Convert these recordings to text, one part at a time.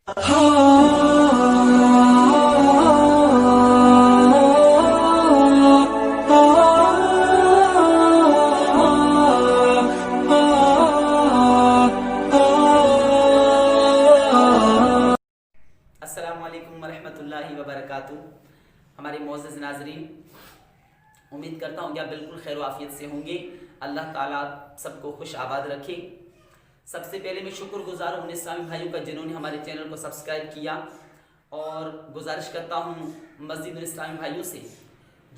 السلام علیکم ورحمۃ اللہ وبرکاتہ۔ ہمارے معزز ناظرین، امید کرتا ہوں کہ آپ بالکل خیر و عافیت سے ہوں گے۔ اللہ تعالیٰ سب کو خوش آباد رکھے۔ سب سے پہلے میں شکر گزار ہوں ان اسلامی بھائیوں کا جنہوں نے ہمارے چینل کو سبسکرائب کیا، اور گزارش کرتا ہوں مزید ان اسلامی بھائیوں سے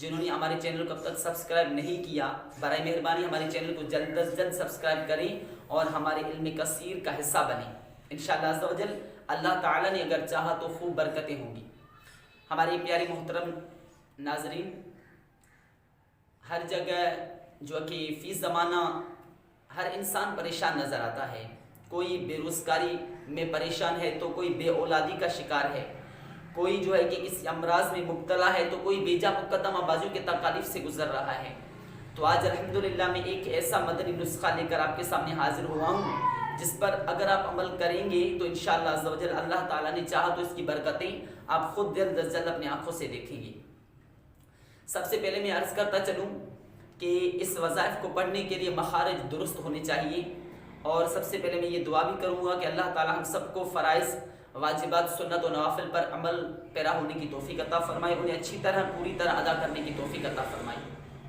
جنہوں نے ہمارے چینل کو اب تک سبسکرائب نہیں کیا، برائے مہربانی ہمارے چینل کو جلد از جلد سبسکرائب کریں اور ہمارے علم کثیر کا حصہ بنیں۔ انشاءاللہ عز و جل اللہ تعالیٰ نے اگر چاہا تو خوب برکتیں ہوں گی۔ ہمارے پیارے محترم ناظرین، ہر جگہ جو کہ فی زمانہ ہر انسان پریشان نظر آتا ہے۔ کوئی بے روزگاری میں پریشان ہے تو کوئی بے اولادی کا شکار ہے، کوئی جو ہے کہ کسی امراض میں مبتلا ہے تو کوئی بیجا مقدمہ بازو کے تکالیف سے گزر رہا ہے۔ تو آج الحمدللہ میں ایک ایسا مدنی نسخہ لے کر آپ کے سامنے حاضر ہوا ہوں جس پر اگر آپ عمل کریں گے تو انشاءاللہ عز و جل اللہ تعالیٰ نے چاہا تو اس کی برکتیں آپ خود جلد از جلد اپنے آنکھوں سے دیکھیں گے۔ سب سے پہلے میں عرض کرتا چلوں کہ اس وظائف کو پڑھنے کے لیے مخارج درست ہونے چاہیے، اور سب سے پہلے میں یہ دعا بھی کروں گا کہ اللہ تعالیٰ ہم سب کو فرائض، واجبات، سنت و نوافل پر عمل پیرا ہونے کی توفیق عطا فرمائے، انہیں اچھی طرح پوری طرح ادا کرنے کی توفیق عطا فرمائے۔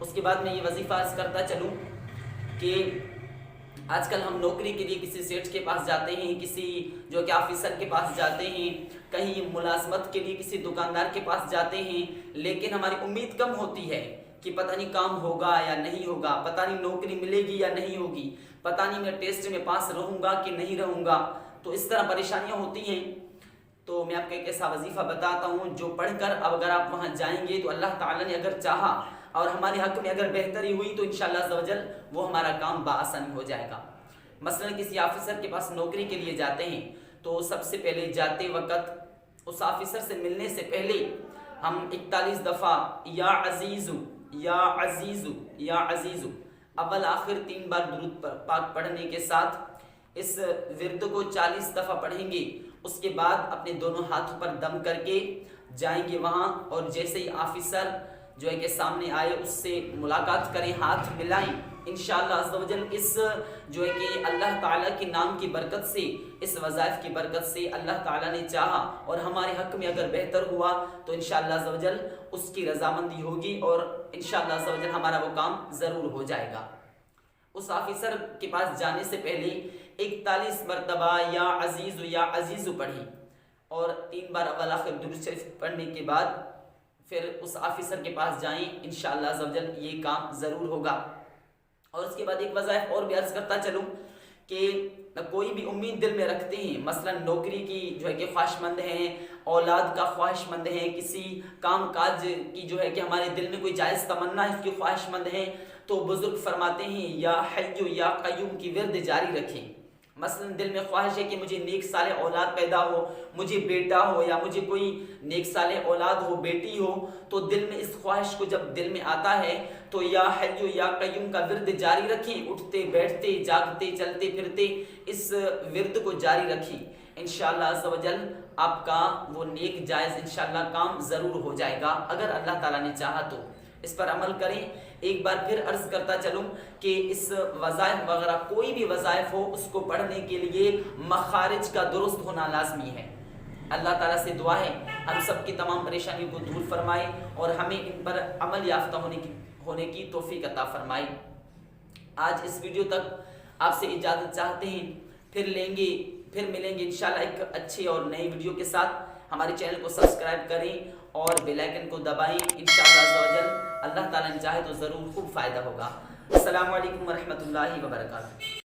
اس کے بعد میں یہ وظیفہ عرض کرتا چلوں کہ آج کل ہم نوکری کے لیے کسی سیٹ کے پاس جاتے ہیں، کسی جو کہ آفیسر کے پاس جاتے ہیں، کہیں ملازمت کے لیے کسی دکاندار کے پاس جاتے ہیں، لیکن ہماری امید کم ہوتی ہے کہ پتہ نہیں کام ہوگا یا نہیں ہوگا، پتہ نہیں نوکری ملے گی یا نہیں ہوگی، پتہ نہیں میں ٹیسٹ میں پاس رہوں گا کہ نہیں رہوں گا۔ تو اس طرح پریشانیاں ہوتی ہیں۔ تو میں آپ کو ایک ایسا وظیفہ بتاتا ہوں جو پڑھ کر اب اگر آپ وہاں جائیں گے تو اللہ تعالیٰ نے اگر چاہا اور ہمارے حق میں اگر بہتری ہوئی تو انشاءاللہ عز و جل وہ ہمارا کام بآسانی ہو جائے گا۔ مثلا کسی آفیسر کے پاس نوکری کے لیے جاتے ہیں تو سب سے پہلے جاتے وقت اس آفیسر سے ملنے سے پہلے ہم 41 دفعہ یا عزیزو یا عزیزو یا عزیزو اول آخر 3 بار درود پاک پڑھنے کے ساتھ اس ورد کو 40 دفعہ پڑھیں گے۔ اس کے بعد اپنے دونوں ہاتھوں پر دم کر کے جائیں گے وہاں، اور جیسے ہی آفیسر جو ہے کہ سامنے آئے اس سے ملاقات کریں، ہاتھ ملائیں۔ انشاءاللہ عز و جل اس جو ہے کہ اللہ تعالیٰ کے نام کی برکت سے، اس وظائف کی برکت سے اللہ تعالیٰ نے چاہا اور ہمارے حق میں اگر بہتر ہوا تو انشاءاللہ عز و جل اس کی رضامندی ہوگی اور انشاءاللہ عز و جل ہمارا وہ کام ضرور ہو جائے گا۔ اس آفیسر کے پاس جانے سے پہلے 41 مرتبہ یا عزیزو پڑھی، اور 3 بار اول آخر درود شریف پڑھنے کے بعد پھر اس آفیسر کے پاس جائیں، انشاءاللہ عز و جل یہ کام ضرور ہوگا۔ اور اس کے بعد ایک وظائف اور بھی عرض کرتا چلوں کہ کوئی بھی امید دل میں رکھتے ہیں، مثلا نوکری کی جو ہے کہ خواہش مند ہیں، اولاد کا خواہش مند ہیں، کسی کام کاج کی جو ہے کہ ہمارے دل میں کوئی جائز تمنا ہے اس کی خواہش مند ہیں، تو بزرگ فرماتے ہیں یا حی یا قیوم کی ورد جاری رکھیں۔ مثلا دل میں خواہش ہے کہ مجھے نیک صالح اولاد پیدا ہو، مجھے بیٹا ہو یا مجھے کوئی نیک صالح اولاد ہو، بیٹی ہو، تو دل میں اس خواہش کو جب دل میں آتا ہے تو یا حی یا قیوم کا ورد جاری رکھیں، اٹھتے بیٹھتے جاگتے چلتے پھرتے اس ورد کو جاری رکھیں۔ انشاءاللہ عز و جل آپ کا وہ نیک جائز انشاءاللہ کام ضرور ہو جائے گا اگر اللہ تعالیٰ نے چاہا تو۔ اس پر عمل کریں۔ ایک بار پھر عرض کرتا چلوں کہ اس وظائف وغیرہ کوئی بھی وظائف ہو اس کو پڑھنے کے لیے مخارج کا درست ہونا لازمی ہے۔ اللہ تعالیٰ سے دعا ہے ہم سب کی تمام پریشانیوں کو دور فرمائے اور ہمیں ان پر عمل یافتہ ہونے کی توفیق عطا فرمائے۔ آج اس ویڈیو تک آپ سے اجازت چاہتے ہیں، پھر ملیں گے انشاءاللہ ایک اچھے اور نئی ویڈیو کے ساتھ۔ ہمارے چینل کو سبسکرائب کریں اور بیل آئیکن کو دبائیں، انشاءاللہ عز و جل اللہ تعالیٰ نے چاہے تو ضرور خوب فائدہ ہوگا۔ السلام علیکم ورحمۃ اللہ وبرکاتہ۔